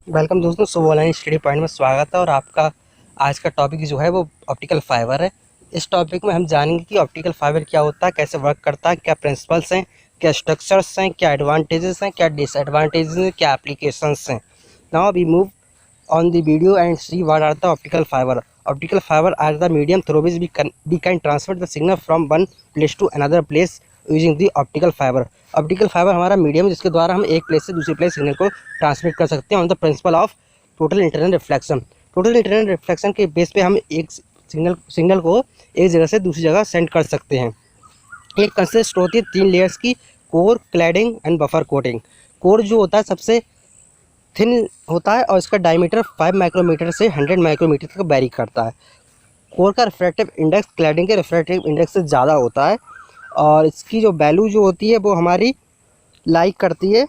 Welcome दोस्तों, सो online study point में स्वागत है। और आपका आज का टॉपिक जो है वो ऑप्टिकल फाइबर है। इस टॉपिक में हम जानेंगे कि ऑप्टिकल फाइबर क्या होता है, कैसे वर्क करता है, क्या प्रिंसिपल्स हैं, क्या स्ट्रक्चर्स हैं, क्या एडवांटेजेस हैं, क्या डिसएडवांटेजेस हैं, क्या एप्लीकेशंस हैं। Now we move on the video and see what are the optical fiber. Optical fiber are the medium through which we can transfer the signal from one place to another place using the optical fiber. Optical fibre हमारा medium है जिसके द्वारा हम एक place से दूसरी place signal को transmit कर सकते हैं on the principle of total internal reflection. Total internal reflection के बेस पे हम एक सिग्नल को एक जगह से दूसरी जगह सेंड कर सकते हैं। ये कंसिस्ट होती है 3 लेयर्स की, core, cladding and buffer coating. Core जो होता है सबसे थिन होता है और इसका डायमीटर 5 माइक्रोमीटर से 100 माइक्रोमीटर तक वेरी करता है। कोर का रिफ्रैक्टिव इंडेक्स क्लैडिंग के रिफ्रैक्टिव इंडेक्स से ज़्यादा होता है और इसकी जो वैल्यू जो होती है वो हमारी लाइक करती है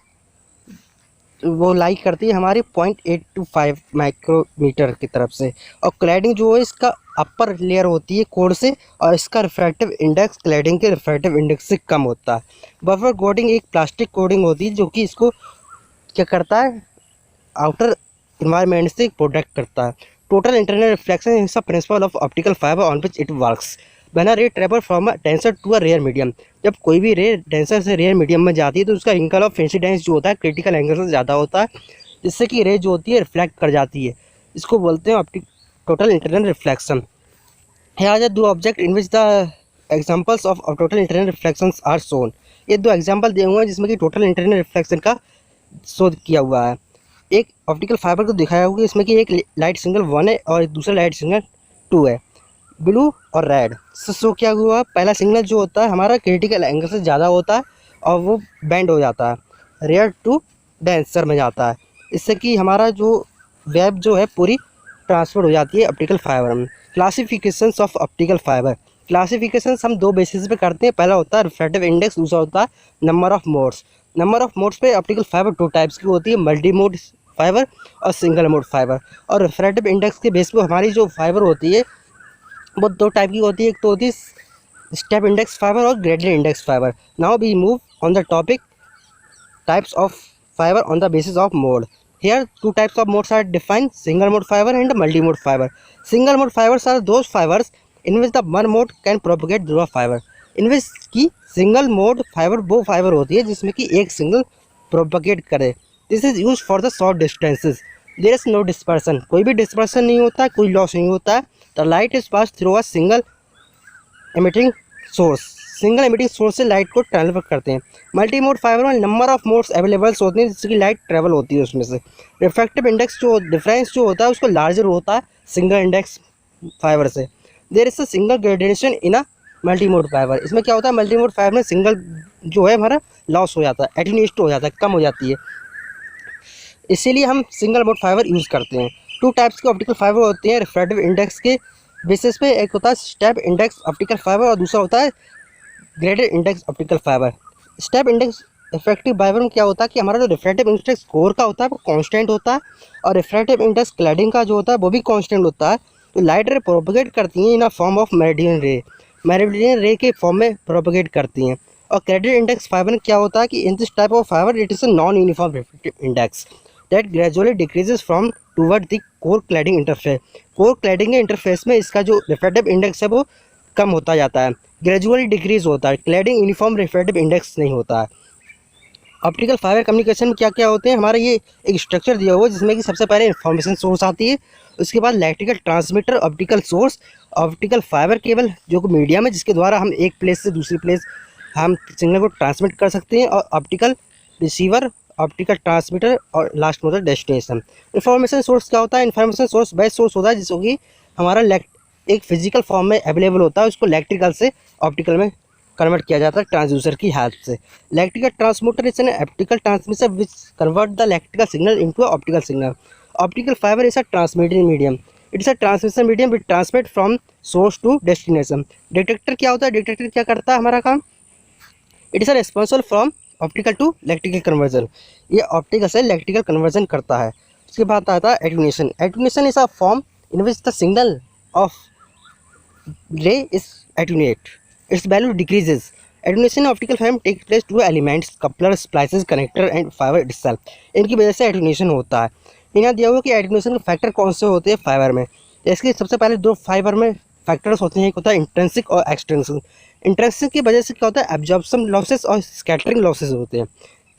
हमारी 0.825 माइक्रोमीटर की तरफ से। और क्लैडिंग जो है इसका अपर लेयर होती है कोर से और इसका रिफ्रैक्टिव इंडेक्स क्लैडिंग के रिफ्रैक्टिव इंडेक्स से कम होता है। बफर कोटिंग एक प्लास्टिक कोटिंग होती है जो कि इसको क्या करता है, आउटर इन्वायरमेंट से प्रोटेक्ट करता है। Total internal reflection is the principle of optical fibre on which it works. When a ray travel from a denser to a rare medium, जब कोई भी रे डेंसर से रेयर मीडियम में जाती है तो उसका एंगल ऑफ इंसिडेंस जो होता है क्रिटिकल एंगल से ज़्यादा होता है, जिससे कि रे जो होती है रिफ्लेक्ट कर जाती है। इसको बोलते हैं optic total internal reflection. Here are the 2 objects in which the examples of total internal reflections are shown। ये 2 एग्जाम्पल दिए हुए हैं जिसमें कि टोटल इंटरनल रिफ्लेक्शन का शोध किया हुआ है। एक ऑप्टिकल फाइबर को दिखाया हुआ है इसमें कि एक लाइट सिग्नल 1 है और दूसरा लाइट सिग्नल 2 है, ब्लू और रेड। सो क्या हुआ, पहला सिग्नल जो होता है हमारा क्रिटिकल एंगल से ज़्यादा होता है और वो बैंड हो जाता है, रेयर टू डेंसर में जाता है। इससे कि हमारा जो वेब जो है पूरी ट्रांसफर हो जाती है ऑप्टिकल फाइबर में। Classifications of optical fibre. Classification हम 2 बेसिस पे करते हैं, पहला होता है रिफ्रैक्टिव इंडेक्स, दूसरा होता है number of modes. Number of modes पे ऑप्टिकल फाइबर 2 टाइप्स की होती है, मल्टी मोड फाइबर और सिंगल मोड फाइबर। और रिफ्रैक्टिव इंडेक्स के बेस पे हमारी जो फाइबर होती है वो 2 टाइप की होती है, एक तो होती है स्टेप इंडेक्स फाइबर और gradient index fibre. Now we move on the topic types of fiber on the basis of mode. Here 2 types of modes are defined, single mode fiber and multi-mode fiber. Single mode fibers are those fibers in which the one mode can propagate through a fiber। in which की single mode fibre वो fibre होती है जिसमें कि एक single propagate करे। This is use for the short distances. There is no dispersion, कोई भी डिस्पर्सन नहीं होता है, कोई लॉस नहीं होता है। The light is pass through a single emitting source. Single emitting source से लाइट को ट्रांसफर करते हैं। मल्टी मोड फाइबर में नंबर ऑफ मोड्स अवेलेबल होते हैं जिसकी लाइट ट्रेवल होती है उसमें से। रिफ्रैक्टिव इंडेक्स जो डिफरेंस जो होता है उसको लार्जर होता है सिंगल इंडेक्स फाइबर से। There is a single gradation in a multi mode fibre. इसमें क्या होता है, मल्टी मोड फाइबर में सिंगल जो है हमारा लॉस हो जाता है, एटेन्यूएट हो जाता है, कम हो जाती है, इसीलिए हम सिंगल मोड फाइबर यूज़ करते हैं। 2 टाइप्स के ऑप्टिकल फाइबर होते हैं रिफ्रैक्टिव इंडेक्स के बेसिस पे, एक होता है स्टेप इंडेक्स ऑप्टिकल फाइबर और दूसरा होता है graded index optical fibre. Step index refractive fibre में क्या होता है कि हमारा जो रिफ्रैक्टिव इंडेक्स कोर का होता है वो कांस्टेंट होता है और रिफ्रैक्टिव इंडेक्स क्लैडिंग का जो होता है वो भी कांस्टेंट होता है। तो लाइट रे प्रोपगेट करती हैं इन अ फॉर्म ऑफ मेरिडियन रे, मेरिडियन रे के फॉर्म में प्रोपगेट करती हैं। और ग्रेडेड इंडेक्स फाइबर में क्या होता है कि in this type of fibre it is a non uniform refractive index that gradually decreases from toward the core cladding interface. Core cladding के इंटरफेस में इसका जो रिफ्रैक्टिव इंडेक्स है वो कम होता जाता है, ग्रेजुअली डिक्रीज होता है। क्लैडिंग यूनिफॉर्म रिफ्रैक्टिव इंडेक्स नहीं होता है। ऑप्टिकल फाइबर कम्युनिकेशन में क्या क्या होते हैं, हमारा ये एक स्ट्रक्चर दिया हुआ है जिसमें कि सबसे पहले इंफॉर्मेशन सोर्स आती है, उसके बाद electrical transmitter, optical source, optical fibre cable जो कि मीडियम है जिसके द्वारा हम एक प्लेस से दूसरी प्लेस हम सिग्नल को ट्रांसमिट कर सकते हैं, और ऑप्टिकल रिसीवर, ऑप्टिकल ट्रांसमीटर और लास्ट में होता है डेस्टिनेशन। इन्फॉर्मेशन सोर्स क्या होता है, इन्फॉर्मेशन सोर्स बेस्ट सोर्स होता है जिसको कि हमारा एक फिजिकल फॉर्म में अवेलेबल होता है, उसको इलेक्ट्रिकल से ऑप्टिकल में कन्वर्ट किया जाता है ट्रांसड्यूसर की हेल्प से। Electrical transmitter is an optical transmission which convert the electrical signal into optical signal. Optical fibre is a transmitting medium, it is a transmission medium which transmit from source to destination. Detector क्या होता है, detector क्या करता है हमारा काम, it is a responsible from optical to electrical conversion, ये optical से इलेक्ट्रिकल कन्वर्जन करता है। उसके बाद आता है attenuation. Attenuation is a form in which the signal of ray is attenuate, its value decreases। Attenuation optical fibre take place two elements, coupler, splices, connector and fibre itself। इनकी वजह से attenuation होता है। यहाँ दिया हुआ कि एटेन्यूएशन के फैक्टर कौन से होते हैं फाइबर में। इसके सबसे पहले दो फाइबर में फैक्टर्स होते हैं, एक होता है इंट्रिंसिक और एक्सट्रिंसिक। इंट्रिंसिक की वजह से क्या होता है, एब्जॉर्प्शन लॉसेस और स्कैटरिंग लॉसेस होते हैं।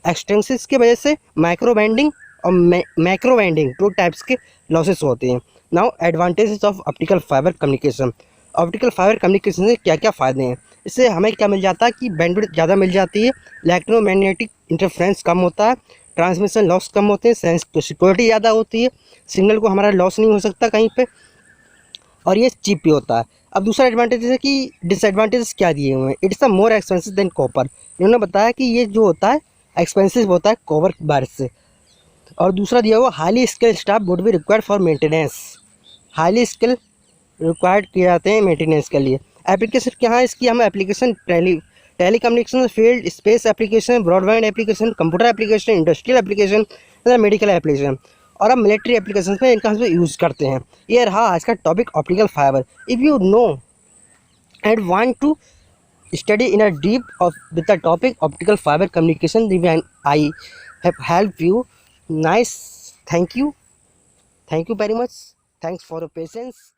एक्सट्रिंसिक की वजह से माइक्रो बेंडिंग और मैक्रो बेंडिंग, दो टाइप्स के लॉसेस होते हैं। Now advantages of optical fibre communication. Optical fibre communication से क्या क्या फ़ायदे हैं। इससे हमें क्या मिल जाता है कि बैंडविड्थ ज़्यादा मिल जाती है, इलेक्ट्रोमैग्नेटिक इंटरफ्रेंस कम होता है, ट्रांसमिशन लॉस कम होते हैं, सिक्योरिटी ज़्यादा होती है, सिग्नल को हमारा लॉस नहीं हो सकता कहीं पे, और ये चीप भी होता है। अब दूसरा एडवांटेज है कि डिसएडवांटेजेस क्या दिए हुए हैं। It's a more expensive than copper. इन्होंने बताया कि ये जो होता है एक्सपेंसिव होता है कॉपर की बारिश से। और दूसरा दिया हुआ highly skilled staff would be required for maintenance. Highly skill required किए जाते हैं मेंटेनेंस के लिए। एप्लीकेशन क्या है इसकी, हम application telecommunication field, space application, broadband application, computer application, industrial application, medical application और अब मिलिट्री एप्लीकेशन में इनका हम यूज़ करते हैं। ये रहा आज का topic optical fibre. If you know and want to study in a deep of with the topic optical fiber communication, then I have helped you. Nice. Thank you very much. Thanks for your patience.